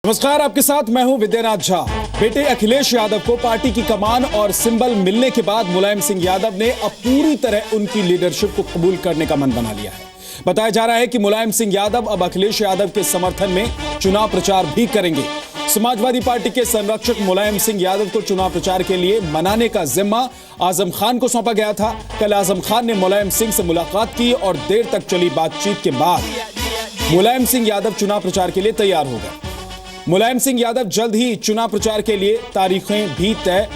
नमस्कार, आपके साथ मैं हूं विद्यानाथ झा। बेटे अखिलेश यादव को पार्टी की कमान और सिंबल मिलने के बाद मुलायम सिंह यादव ने अब पूरी तरह उनकी लीडरशिप को कबूल करने का मन बना लिया है। बताया जा रहा है कि मुलायम सिंह यादव अब अखिलेश यादव के समर्थन में चुनाव प्रचार भी करेंगे। समाजवादी पार्टी के संरक्षक मुलायम सिंह यादव को चुनाव प्रचार के लिए मनाने का जिम्मा आजम खान को सौंपा गया था। कल आजम खान ने मुलायम सिंह से मुलाकात की और देर तक चली बातचीत के बाद मुलायम सिंह यादव चुनाव प्रचार के लिए तैयार हो गए। मुलायम सिंह यादव जल्द ही चुनाव प्रचार के लिए तारीखें भी तय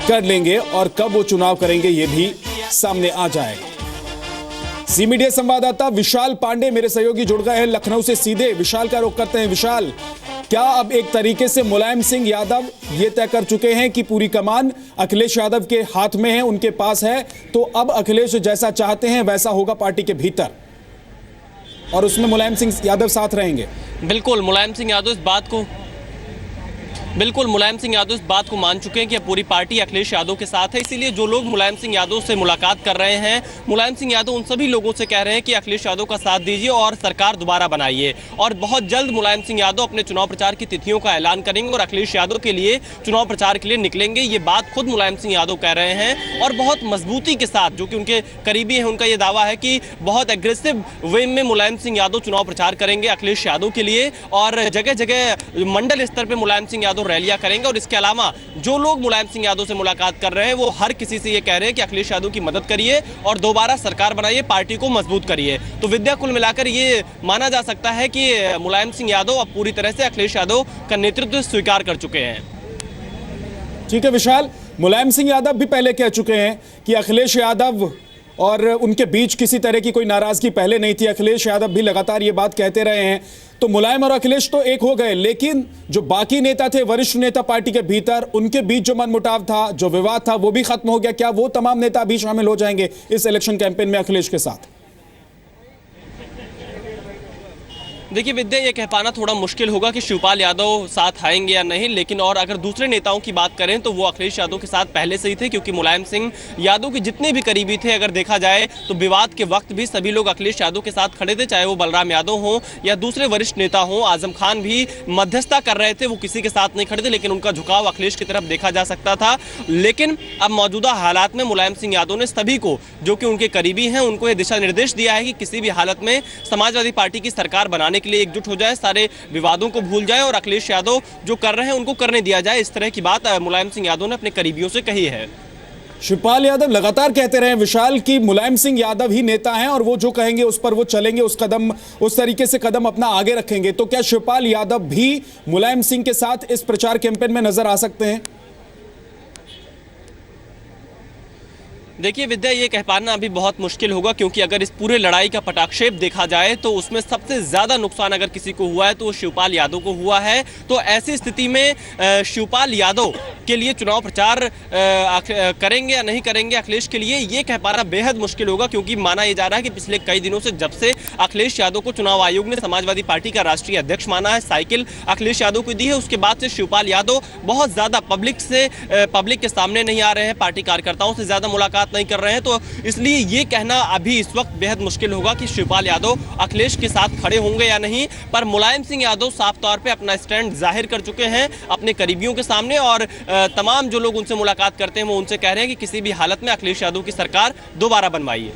कर लेंगे और कब वो चुनाव करेंगे ये भी सामने आ जाएगा। सी मीडिया संवाददाता विशाल पांडे मेरे सहयोगी जुड़ गए हैं लखनऊ से सीधे। विशाल का रुख करते हैं। विशाल, क्या अब एक तरीके से मुलायम सिंह यादव ये तय कर चुके हैं कि पूरी कमान अखिलेश यादव के हाथ में है, उनके पास है, तो अब अखिलेश जैसा चाहते हैं वैसा होगा पार्टी के भीतर और उसमें मुलायम सिंह यादव साथ रहेंगे? बिल्कुल मुलायम सिंह यादव इस बात को मान चुके हैं कि अब पूरी पार्टी अखिलेश यादव के साथ है। इसीलिए जो लोग मुलायम सिंह यादव से मुलाकात कर रहे हैं, मुलायम सिंह यादव उन सभी लोगों से कह रहे हैं कि अखिलेश यादव का साथ दीजिए और सरकार दोबारा बनाइए। और बहुत जल्द मुलायम सिंह यादव अपने चुनाव प्रचार की तिथियों का ऐलान करेंगे और अखिलेश यादव के लिए चुनाव प्रचार के लिए निकलेंगे। ये बात खुद मुलायम सिंह यादव कह रहे हैं और बहुत मजबूती के साथ, जो कि उनके करीबी हैं, उनका ये दावा है कि बहुत एग्रेसिव वे में मुलायम सिंह यादव चुनाव प्रचार करेंगे अखिलेश यादव के लिए और जगह जगह मंडल स्तर पर मुलायम सिंह यादव रैलियां करेंगे। और इसके अलावा जो लोग मुलायम सिंह यादव से मुलाकात कर रहे हैं वो हर किसी से ये कह रहे हैं कि अखिलेश यादव की मदद करिए और दोबारा सरकार बनाइए, पार्टी को मजबूत करिए। तो विद्या, कुल मिलाकर ये माना जा सकता है कि मुलायम सिंह यादव अब पूरी तरह से अखिलेश यादव का नेतृत्व स्वीकार कर चुके हैं। ठीक है विशाल, मुलायम सिंह यादव भी पहले कह चुके हैं कि अखिलेश यादव और उनके बीच किसी तरह की कोई नाराजगी पहले नहीं थी। अखिलेश यादव भी लगातार ये बात कहते रहे हैं। तो मुलायम और अखिलेश तो एक हो गए, लेकिन जो बाकी नेता थे, वरिष्ठ नेता पार्टी के भीतर, उनके बीच जो मनमुटाव था, जो विवाद था, वो भी खत्म हो गया। क्या वो तमाम नेता भी शामिल हो जाएंगे इस इलेक्शन कैंपेन में अखिलेश के साथ? देखिए विद्या, ये कह पाना थोड़ा मुश्किल होगा कि शिवपाल यादव साथ आएंगे या नहीं, लेकिन और अगर दूसरे नेताओं की बात करें तो वो अखिलेश यादव के साथ पहले से ही थे, क्योंकि मुलायम सिंह यादव के जितने भी करीबी थे, अगर देखा जाए तो विवाद के वक्त भी सभी लोग अखिलेश यादव के साथ खड़े थे, चाहे वो बलराम यादव हों या दूसरे वरिष्ठ नेता हों। आजम खान भी मध्यस्थता कर रहे थे, वो किसी के साथ नहीं खड़े थे, लेकिन उनका झुकाव अखिलेश की तरफ देखा जा सकता था। लेकिन अब मौजूदा हालात में मुलायम सिंह यादव ने सभी को, जो कि उनके करीबी हैं, उनको ये दिशा निर्देश दिया है कि किसी भी हालत में समाजवादी पार्टी की सरकार बनाने के लिए एकजुट हो जाए, सारे विवादों को भूल जाए और अखिलेश यादव जो कर रहे हैं उनको करने दिया जाए। इस तरह की बात मुलायम सिंह यादव ने अपने करीबियों से कही है। शिवपाल यादव लगातार कहते रहे विशाल कि मुलायम सिंह यादव ही नेता हैं और वो जो कहेंगे उस पर वो चलेंगे, उस तरीके से कदम अपना आगे रखेंगे। तो क्या शिवपाल यादव भी मुलायम सिंह के साथ इस प्रचार कैंपेन में नजर आ सकते हैं? देखिए विद्या, ये कह पाना अभी बहुत मुश्किल होगा, क्योंकि अगर इस पूरे लड़ाई का पटाक्षेप देखा जाए तो उसमें सबसे ज्यादा नुकसान अगर किसी को हुआ है तो वो शिवपाल यादव को हुआ है। तो ऐसी स्थिति में शिवपाल यादव के लिए चुनाव प्रचार करेंगे या नहीं करेंगे अखिलेश के लिए, ये कह पाना बेहद मुश्किल होगा, क्योंकि माना यह जा रहा है कि पिछले कई दिनों से, जब से अखिलेश यादव को चुनाव आयोग ने समाजवादी पार्टी का राष्ट्रीय अध्यक्ष माना है, साइकिल अखिलेश यादव को दी है, उसके बाद से शिवपाल यादव बहुत ज्यादा पब्लिक के सामने नहीं आ रहे हैं, पार्टी कार्यकर्ताओं से ज्यादा मुलाकात नहीं कर रहे हैं। तो इसलिए ये कहना अभी इस वक्त बेहद मुश्किल होगा कि शिवपाल यादव अखिलेश के साथ खड़े होंगे या नहीं। पर मुलायम सिंह यादव साफ तौर पे अपना स्टैंड जाहिर कर चुके हैं अपने करीबियों के सामने और तमाम जो लोग उनसे मुलाकात करते हैं वो उनसे कह रहे हैं कि किसी भी हालत में अखिलेश यादव की सरकार दोबारा बनवाइए।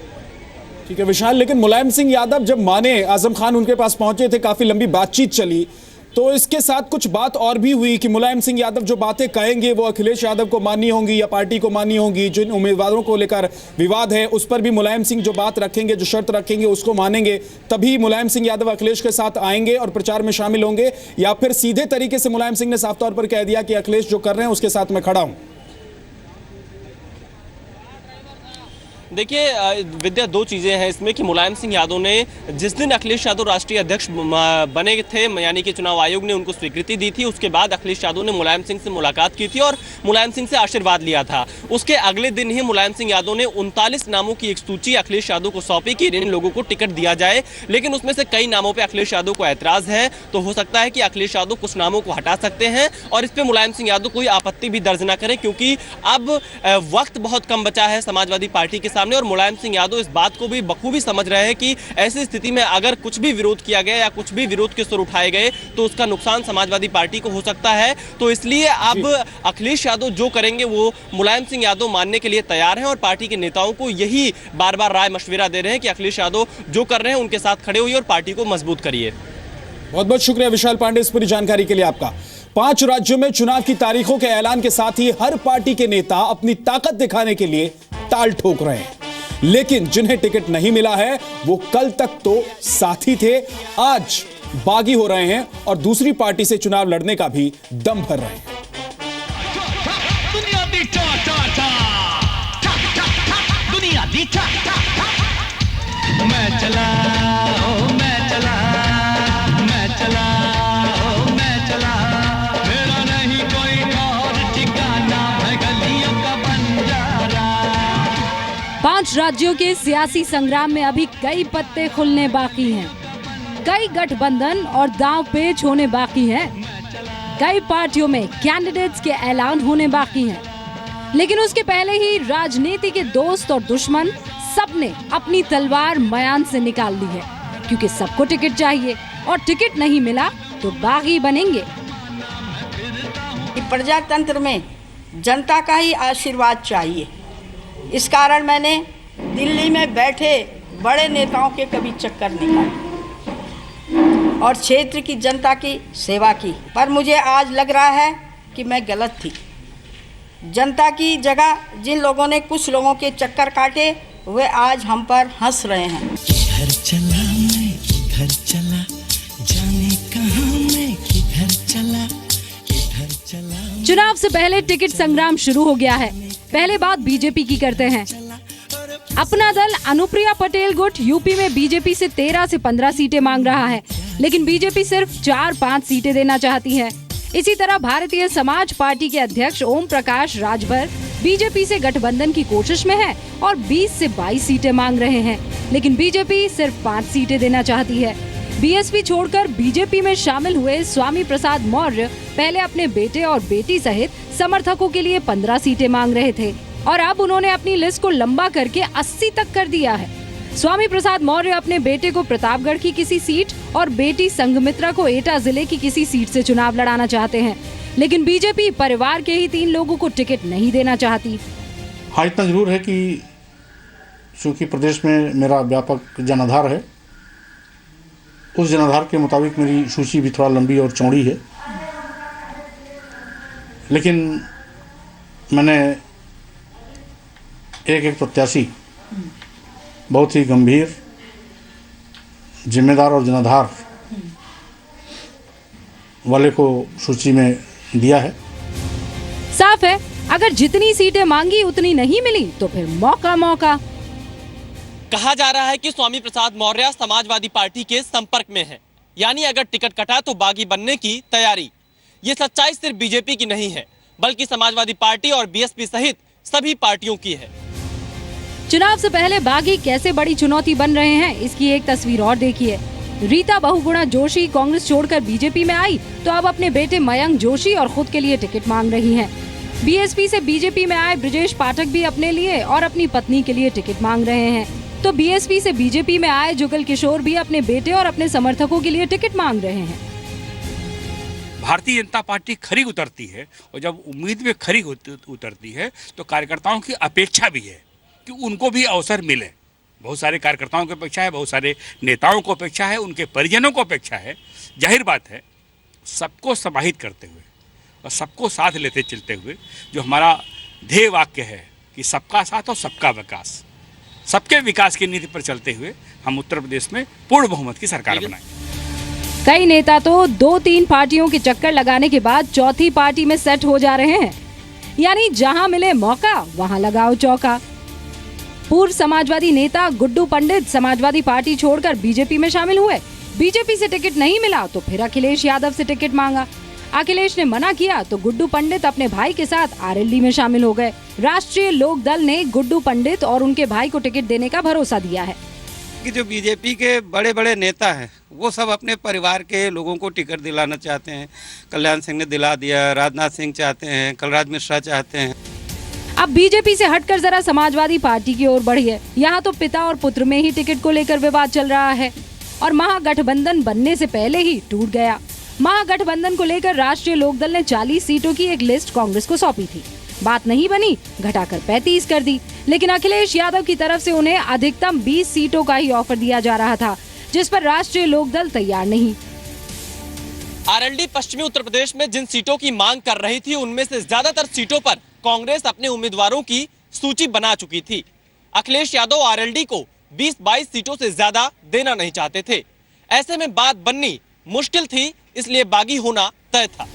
ठीक है विशाल, लेकिन मुलायम सिंह यादव जब माने, आजम खान उनके पास पहुंचे थे, काफी लंबी बातचीत चली, तो इसके साथ कुछ बात और भी हुई कि मुलायम सिंह यादव जो बातें कहेंगे वो अखिलेश यादव को माननी होंगी या पार्टी को माननी होंगी। जिन उम्मीदवारों को लेकर विवाद है उस पर भी मुलायम सिंह जो बात रखेंगे, जो शर्त रखेंगे, उसको मानेंगे, तभी मुलायम सिंह यादव अखिलेश के साथ आएंगे और प्रचार में शामिल होंगे। या फिर सीधे तरीके से मुलायम सिंह ने साफ तौर पर कह दिया कि अखिलेश जो कर रहे हैं उसके साथ मैं खड़ा हूं। देखिए विद्या, दो चीज़ें हैं इसमें कि मुलायम सिंह यादव ने जिस दिन अखिलेश यादव राष्ट्रीय अध्यक्ष बने थे, यानी कि चुनाव आयोग ने उनको स्वीकृति दी थी, उसके बाद अखिलेश यादव ने मुलायम सिंह से मुलाकात की थी और मुलायम सिंह से आशीर्वाद लिया था। उसके अगले दिन ही मुलायम सिंह यादव ने 39 नामों की एक सूची अखिलेश यादव को सौंपी कि इन लोगों को टिकट दिया जाए, लेकिन उसमें से कई नामों पर अखिलेश यादव को ऐतराज है। तो हो सकता है कि अखिलेश यादव कुछ नामों को हटा सकते हैं और इस पर मुलायम सिंह यादव कोई आपत्ति भी दर्ज न करें, क्योंकि अब वक्त बहुत कम बचा है समाजवादी पार्टी के सामने। सामने। और मुलायम सिंह यादव इस बात को भी बखूबी समझ रहे हैं कि ऐसी स्थिति में अगर कुछ भी विरोध किया गया या कुछ भी विरोध के सुर उठाए गए तो उसका नुकसान समाजवादी पार्टी को हो सकता है। तो इसलिए अब अखिलेश यादव जो करेंगे वो मुलायम सिंह यादव मानने के लिए तैयार हैं और पार्टी के नेताओं को यही बार बार राय मशविरा दे रहे हैं कि अखिलेश यादव जो कर रहे हैं उनके साथ खड़े होइए और पार्टी को मजबूत करिए। बहुत बहुत शुक्रिया विशाल पांडे इस पूरी जानकारी के लिए आपका। 5 राज्यों में चुनाव की तारीखों के ऐलान के साथ ही हर पार्टी के नेता अपनी ताकत दिखाने के लिए ताल ठोक रहे हैं, लेकिन जिन्हें टिकट नहीं मिला है वो कल तक तो साथी थे, आज बागी हो रहे हैं और दूसरी पार्टी से चुनाव लड़ने का भी दम भर रहे हैं। पांच राज्यों के सियासी संग्राम में अभी कई पत्ते खुलने बाकी हैं, कई गठबंधन और दांव पेच होने बाकी हैं, कई पार्टियों में कैंडिडेट्स के ऐलान होने बाकी हैं। लेकिन उसके पहले ही राजनीति के दोस्त और दुश्मन सबने अपनी तलवार मयान से निकाल ली है, क्योंकि सबको टिकट चाहिए और टिकट नहीं मिला तो बागी बनेंगे। प्रजातंत्र में जनता का ही आशीर्वाद चाहिए। इस कारण मैंने दिल्ली में बैठे बड़े नेताओं के कभी चक्कर नहीं काटे और क्षेत्र की जनता की सेवा की, पर मुझे आज लग रहा है कि मैं गलत थी। जनता की जगह जिन लोगों ने कुछ लोगों के चक्कर काटे वे आज हम पर हंस रहे हैं। घर चला मैं घर चला, जाने कहां मैं किधर चला, इधर चला। चुनाव से पहले टिकट संग्राम शुरू हो गया है। पहले बात बीजेपी की करते हैं। अपना दल अनुप्रिया पटेल गुट यूपी में बीजेपी से 13 से 15 सीटें मांग रहा है, लेकिन बीजेपी सिर्फ 4-5 सीटें देना चाहती है। इसी तरह भारतीय समाज पार्टी के अध्यक्ष ओम प्रकाश राजभर बीजेपी से गठबंधन की कोशिश में है और 20 से 22 सीटें मांग रहे हैं, लेकिन बीजेपी सिर्फ 5 सीटें देना चाहती है। बीएसपी छोड़कर बीजेपी में शामिल हुए स्वामी प्रसाद मौर्य पहले अपने बेटे और बेटी सहित समर्थकों के लिए 15 सीटें मांग रहे थे और अब उन्होंने अपनी लिस्ट को लंबा करके 80 तक कर दिया है। स्वामी प्रसाद मौर्य अपने बेटे को प्रतापगढ़ की किसी सीट और बेटी संघमित्रा को एटा जिले की किसी सीट से चुनाव लड़ाना चाहते हैं, लेकिन बीजेपी परिवार के ही 3 लोगों को टिकट नहीं देना चाहती। हाँ, इतना जरूर है कि चूंकि प्रदेश में मेरा व्यापक जनाधार है, उस जनाधार के मुताबिक मेरी सूची भी थोड़ा लंबी और चौड़ी है, लेकिन मैंने एक प्रत्याशी बहुत ही गंभीर, जिम्मेदार और जनाधार वाले को सूची में दिया है। साफ है, अगर जितनी सीटें मांगी उतनी नहीं मिली तो फिर मौका मौका। कहा जा रहा है कि स्वामी प्रसाद मौर्य समाजवादी पार्टी के संपर्क में है, यानी अगर टिकट कटा तो बागी बनने की तैयारी। ये सच्चाई सिर्फ बीजेपी की नहीं है, बल्कि समाजवादी पार्टी और बीएसपी सहित सभी पार्टियों की है। चुनाव से पहले बागी कैसे बड़ी चुनौती बन रहे हैं, इसकी एक तस्वीर और देखिए। रीता बहुगुणा जोशी कांग्रेस छोड़कर बीजेपी में आई तो अब अपने बेटे मयंक जोशी और खुद के लिए टिकट मांग रही हैं। बीएसपी से बीजेपी में आए ब्रजेश पाठक भी अपने लिए और अपनी पत्नी के लिए टिकट मांग रहे हैं, तो बीएसपी से बीजेपी में आए जुगल किशोर भी अपने बेटे और अपने समर्थकों के लिए टिकट मांग रहे हैं। भारतीय जनता पार्टी खरी उतरती है और जब उम्मीद में खरी उतरती है तो कार्यकर्ताओं की अपेक्षा भी है कि उनको भी अवसर मिले। बहुत सारे कार्यकर्ताओं की अपेक्षा है, बहुत सारे नेताओं को अपेक्षा है, उनके परिजनों को अपेक्षा है। जाहिर बात है, सबको समाहित करते हुए और सबको साथ लेते चलते हुए जो हमारा ध्येय वाक्य है कि सबका साथ और सबका विकास, सबके विकास की नीति पर चलते हुए हम उत्तर प्रदेश में पूर्ण बहुमत की सरकार बनाएंगे। कई नेता तो 2-3 पार्टियों के चक्कर लगाने के बाद चौथी पार्टी में सेट हो जा रहे हैं, यानी जहां मिले मौका वहां लगाओ चौका। पूर्व समाजवादी नेता गुड्डू पंडित समाजवादी पार्टी छोड़कर बीजेपी में शामिल हुए। बीजेपी से टिकट नहीं मिला तो फिर अखिलेश यादव से टिकट मांगा। अखिलेश ने मना किया तो गुड्डू पंडित अपने भाई के साथ आरएलडी में शामिल हो गए। राष्ट्रीय लोक दल ने गुड्डू पंडित और उनके भाई को टिकट देने का भरोसा दिया है। कि जो बीजेपी के बड़े बड़े नेता हैं वो सब अपने परिवार के लोगों को टिकट दिलाना चाहते हैं। कल्याण सिंह ने दिला दिया, राजनाथ सिंह चाहते हैं, कलराज मिश्रा चाहते हैं। अब बीजेपी से हटकर जरा समाजवादी पार्टी की ओर बढ़िए। यहाँ तो पिता और पुत्र में ही टिकट को लेकर विवाद चल रहा है और महागठबंधन बनने से पहले ही टूट गया। महागठबंधन को लेकर राष्ट्रीय लोकदल ने 40 सीटों की एक लिस्ट कांग्रेस को सौंपी थी। बात नहीं बनी, घटाकर 35 कर दी, लेकिन अखिलेश यादव की तरफ से उन्हें अधिकतम 20 सीटों का ही ऑफर दिया जा रहा था, जिस पर राष्ट्रीय लोकदल तैयार नहीं। आरएलडी पश्चिमी उत्तर प्रदेश में जिन सीटों की मांग कर रही थी, उनमें से ज्यादातर सीटों पर कांग्रेस अपने उम्मीदवारों की सूची बना चुकी थी। अखिलेश यादव आरएलडी को 20-22 सीटों से ज्यादा देना नहीं चाहते थे। ऐसे में बात बननी मुश्किल थी, इसलिए बागी होना तय था।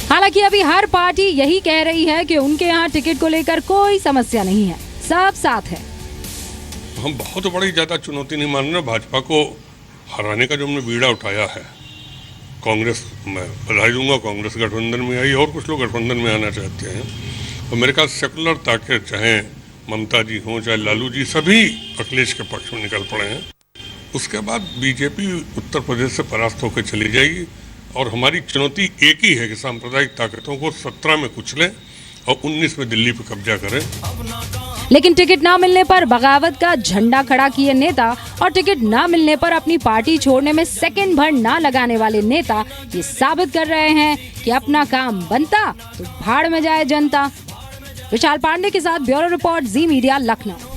हालांकि अभी हर पार्टी यही कह रही है कि उनके यहाँ टिकट को लेकर कोई समस्या नहीं है, सब साथ है। हम बहुत बड़ी ज्यादा चुनौती नहीं मान रहे। भाजपा को हराने का जो हमने बीड़ा उठाया है, कांग्रेस में बधाई दूंगा, कांग्रेस गठबंधन में आई और कुछ लोग गठबंधन में आना चाहते हैं। और मेरे ख्याल सेकुलर ताकत, चाहे ममता जी हों चाहे लालू जी, सभी अखिलेश के पक्ष में निकल पड़े हैं। उसके बाद बीजेपी उत्तर प्रदेश से परास्त होकर चली जाएगी और हमारी चुनौती एक ही है कि सांप्रदायिक ताकतों को 17 में कुचलें और 19 में दिल्ली पर कब्जा करें। लेकिन टिकट ना मिलने पर बगावत का झंडा खड़ा किए नेता और टिकट ना मिलने पर अपनी पार्टी छोड़ने में सेकंड भर ना लगाने वाले नेता ये साबित कर रहे हैं कि अपना काम बनता तो भाड़ में जाए जनता। विशाल पांडे के साथ ब्यूरो रिपोर्ट, जी मीडिया, लखनऊ।